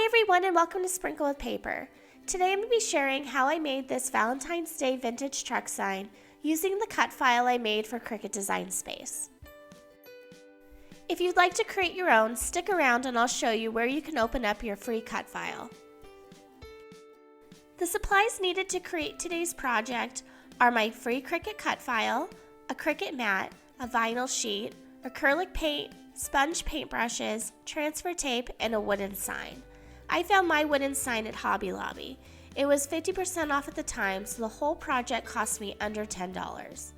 Hi everyone and welcome to Sprinkle with Paper. Today I'm going to be sharing how I made this Valentine's Day vintage truck sign using the cut file I made for Cricut Design Space. If you'd like to create your own, stick around and I'll show you where you can open up your free cut file. The supplies needed to create today's project are my free Cricut cut file, a Cricut mat, a vinyl sheet, acrylic paint, sponge paintbrushes, transfer tape, and a wooden sign. I found my wooden sign at Hobby Lobby. It was 50% off at the time, so the whole project cost me under $10.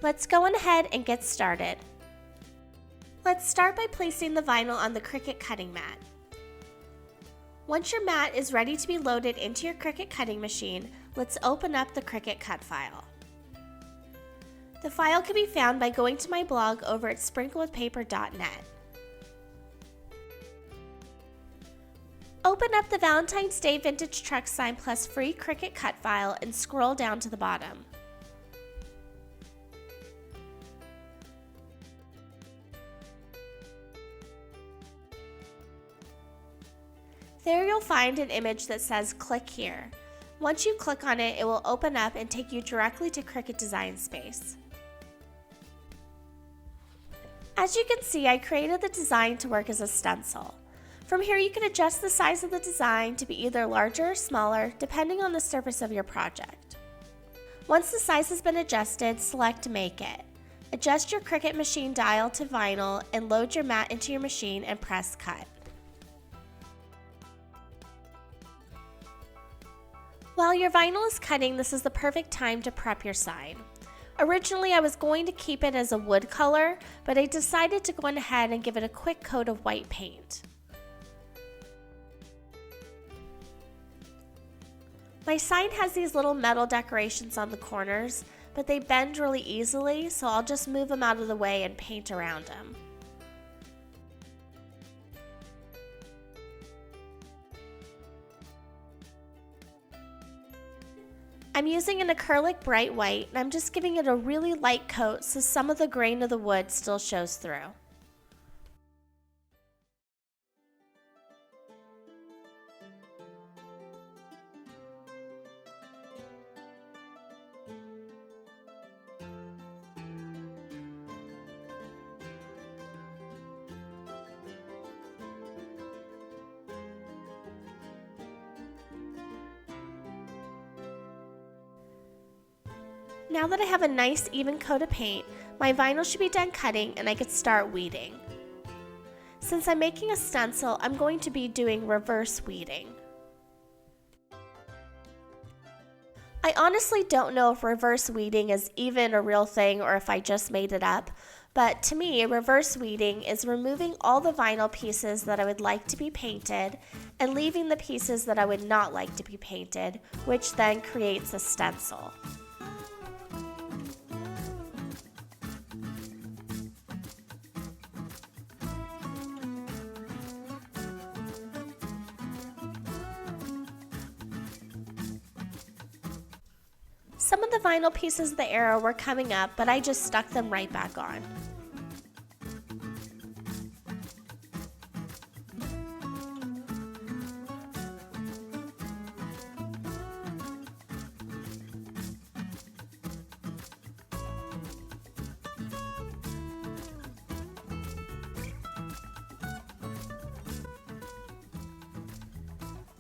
Let's go on ahead and get started. Let's start by placing the vinyl on the Cricut cutting mat. Once your mat is ready to be loaded into your Cricut cutting machine, let's open up the Cricut cut file. The file can be found by going to my blog over at sprinklewithpaper.net. Open up the Valentine's Day Vintage Truck Sign Plus free Cricut cut file and scroll down to the bottom. There you'll find an image that says click here. Once you click on it, it will open up and take you directly to Cricut Design Space. As you can see, I created the design to work as a stencil. From here you can adjust the size of the design to be either larger or smaller depending on the surface of your project. Once the size has been adjusted, select Make It. Adjust your Cricut machine dial to vinyl and load your mat into your machine and press Cut. While your vinyl is cutting, this is the perfect time to prep your sign. Originally I was going to keep it as a wood color, but I decided to go ahead and give it a quick coat of white paint. My sign has these little metal decorations on the corners, but they bend really easily, so I'll just move them out of the way and paint around them. I'm using an acrylic bright white, and I'm just giving it a really light coat so some of the grain of the wood still shows through. Now that I have a nice even coat of paint, my vinyl should be done cutting and I could start weeding. Since I'm making a stencil, I'm going to be doing reverse weeding. I honestly don't know if reverse weeding is even a real thing or if I just made it up, but to me, reverse weeding is removing all the vinyl pieces that I would like to be painted and leaving the pieces that I would not like to be painted, which then creates a stencil. Some of the vinyl pieces of the arrow were coming up, but I just stuck them right back on.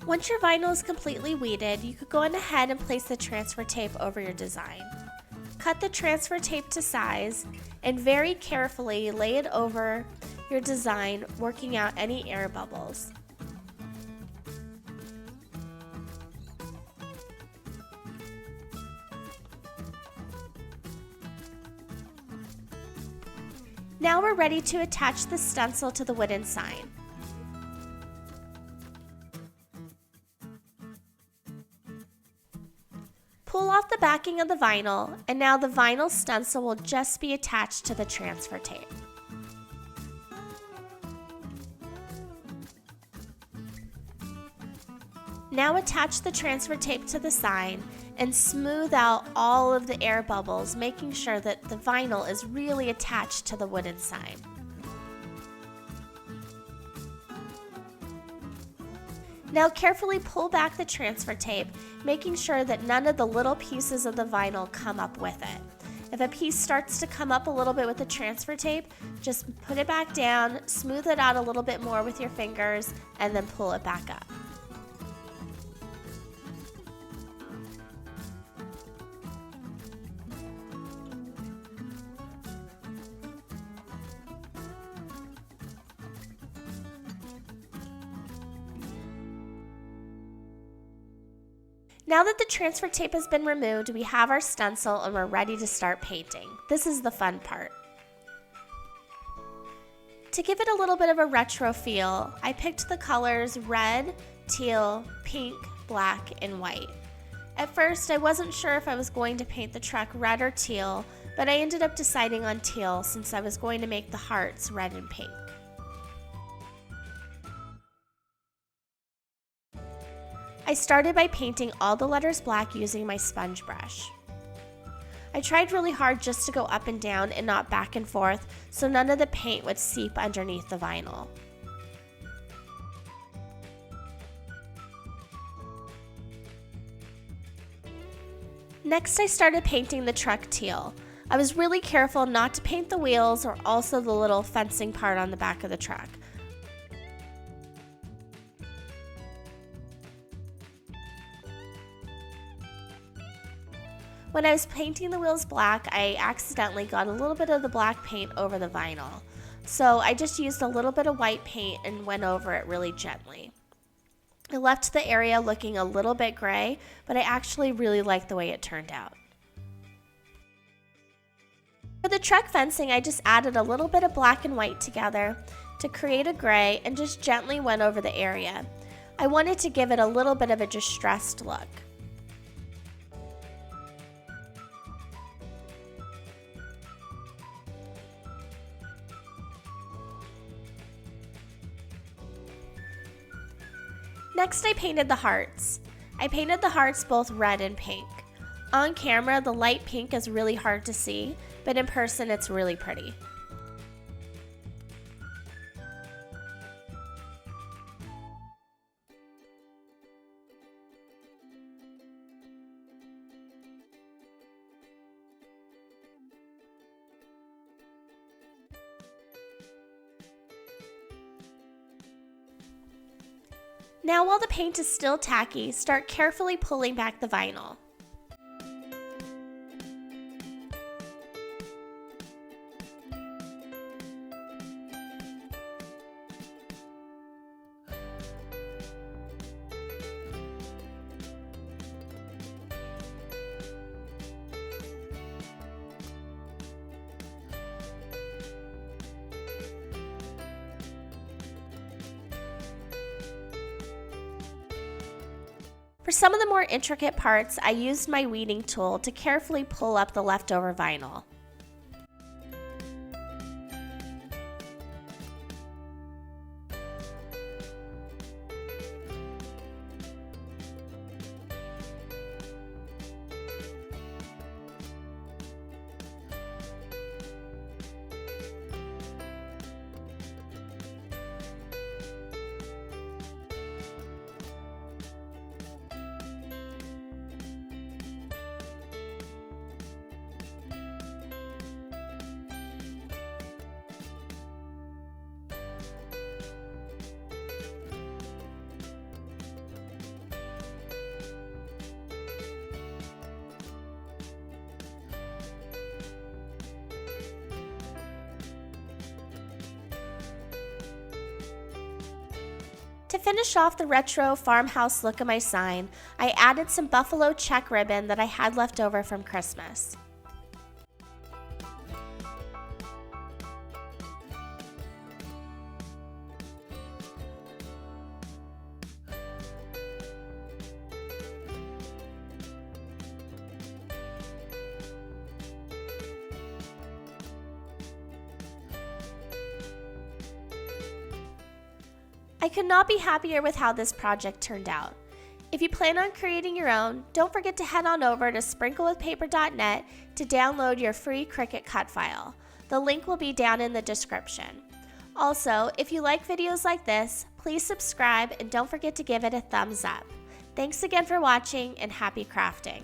Once your vinyl is completely weeded, you could go on ahead and place the transfer tape over your design. Cut the transfer tape to size and very carefully lay it over your design, working out any air bubbles. Now we're ready to attach the stencil to the wooden sign. Pull off the backing of the vinyl, and now the vinyl stencil will just be attached to the transfer tape. Now attach the transfer tape to the sign and smooth out all of the air bubbles, making sure that the vinyl is really attached to the wooden sign. Now carefully pull back the transfer tape, making sure that none of the little pieces of the vinyl come up with it. If a piece starts to come up a little bit with the transfer tape, just put it back down, smooth it out a little bit more with your fingers, and then pull it back up. Now that the transfer tape has been removed, we have our stencil and we're ready to start painting. This is the fun part. To give it a little bit of a retro feel, I picked the colors red, teal, pink, black, and white. At first, I wasn't sure if I was going to paint the truck red or teal, but I ended up deciding on teal since I was going to make the hearts red and pink. I started by painting all the letters black using my sponge brush. I tried really hard just to go up and down and not back and forth so none of the paint would seep underneath the vinyl. Next, I started painting the truck teal. I was really careful not to paint the wheels or also the little fencing part on the back of the truck. When I was painting the wheels black, I accidentally got a little bit of the black paint over the vinyl. So I just used a little bit of white paint and went over it really gently. I left the area looking a little bit gray, but I actually really liked the way it turned out. For the truck fencing, I just added a little bit of black and white together to create a gray and just gently went over the area. I wanted to give it a little bit of a distressed look. Next, I painted the hearts. I painted the hearts both red and pink. On camera, the light pink is really hard to see, but in person, it's really pretty. Now, while the paint is still tacky, start carefully pulling back the vinyl. For some of the more intricate parts, I used my weeding tool to carefully pull up the leftover vinyl. To finish off the retro farmhouse look of my sign, I added some buffalo check ribbon that I had left over from Christmas. I could not be happier with how this project turned out. If you plan on creating your own, don't forget to head on over to sprinklewithpaper.net to download your free Cricut cut file. The link will be down in the description. Also, if you like videos like this, please subscribe and don't forget to give it a thumbs up. Thanks again for watching and happy crafting!